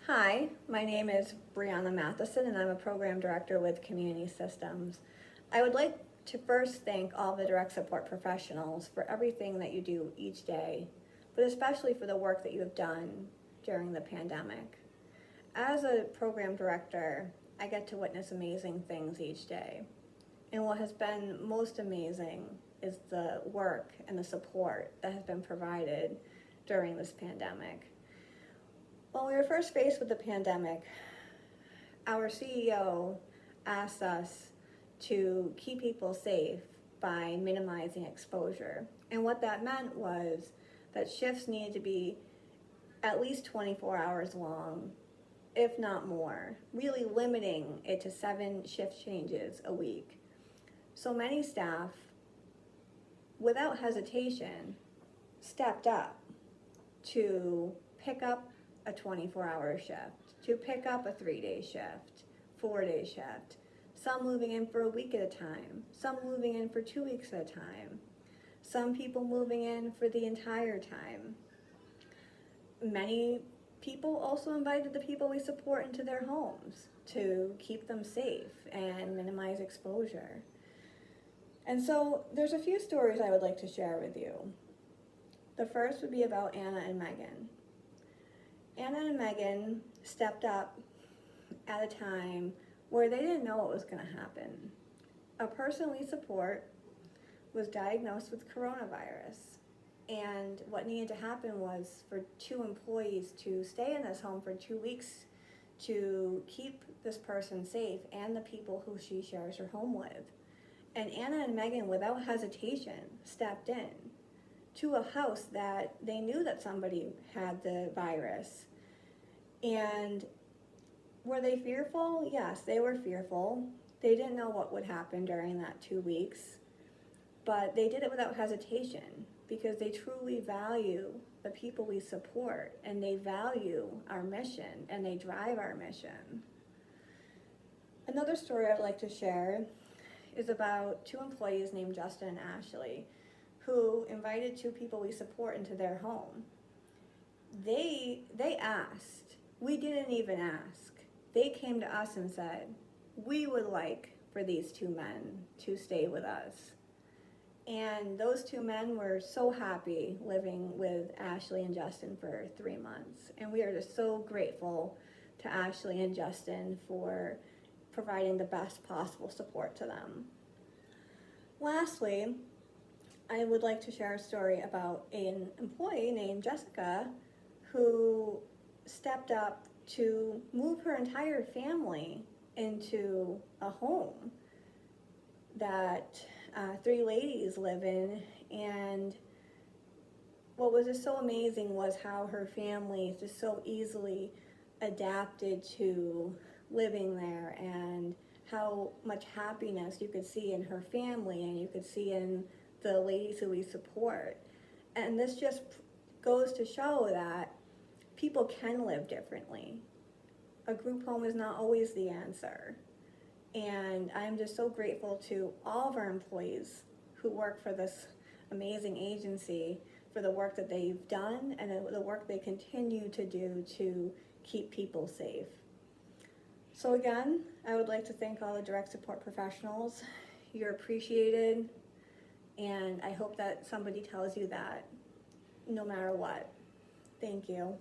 Hi, my name is Breanna Matheson and I'm a program director with Community Systems. I would like to first thank all the direct support professionals for everything that you do each day, but especially for the work that you have done during the pandemic. As a program director, I get to witness amazing things each day. And what has been most amazing is the work and the support that has been provided during this pandemic. When we were first faced with the pandemic, our CEO asked us to keep people safe by minimizing exposure. And what that meant was that shifts needed to be at least 24 hours long, if not more, really limiting it to 7 shift changes a week. So many staff, without hesitation, stepped up to pick up a 24-hour shift, to pick up a 3-day shift, 4-day shift, some moving in for a week at a time, some moving in for 2 weeks at a time, some people moving in for the entire time. Many people also invited the people we support into their homes to keep them safe and minimize exposure. And so there's a few stories I would like to share with you. The first would be about Anna and Megan. Anna and Megan stepped up at a time where they didn't know what was going to happen. A person we support was diagnosed with coronavirus, and what needed to happen was for 2 employees to stay in this home for 2 weeks to keep this person safe and the people who she shares her home with. And Anna and Megan, without hesitation, stepped in to a house that they knew that somebody had the virus. And were they fearful? Yes, they were fearful. They didn't know what would happen during that 2 weeks, but they did it without hesitation because they truly value the people we support, and they value our mission, and they drive our mission. Another story I'd like to share is about 2 employees named Justin and Ashley, who invited 2 people we support into their home. They asked. We didn't even ask. They came to us and said, we would like for these 2 men to stay with us. And those 2 men were so happy living with Ashley and Justin for 3 months. And we are just so grateful to Ashley and Justin for providing the best possible support to them. Lastly, I would like to share a story about an employee named Jessica who stepped up to move her entire family into a home that 3 ladies live in. And what was just so amazing was how her family just so easily adapted to living there, and how much happiness you could see in her family and you could see in the ladies who we support. And this just goes to show that people can live differently. A group home is not always the answer. And I'm just so grateful to all of our employees who work for this amazing agency for the work that they've done and the work they continue to do to keep people safe. So again, I would like to thank all the direct support professionals. You're appreciated, and I hope that somebody tells you that no matter what. Thank you.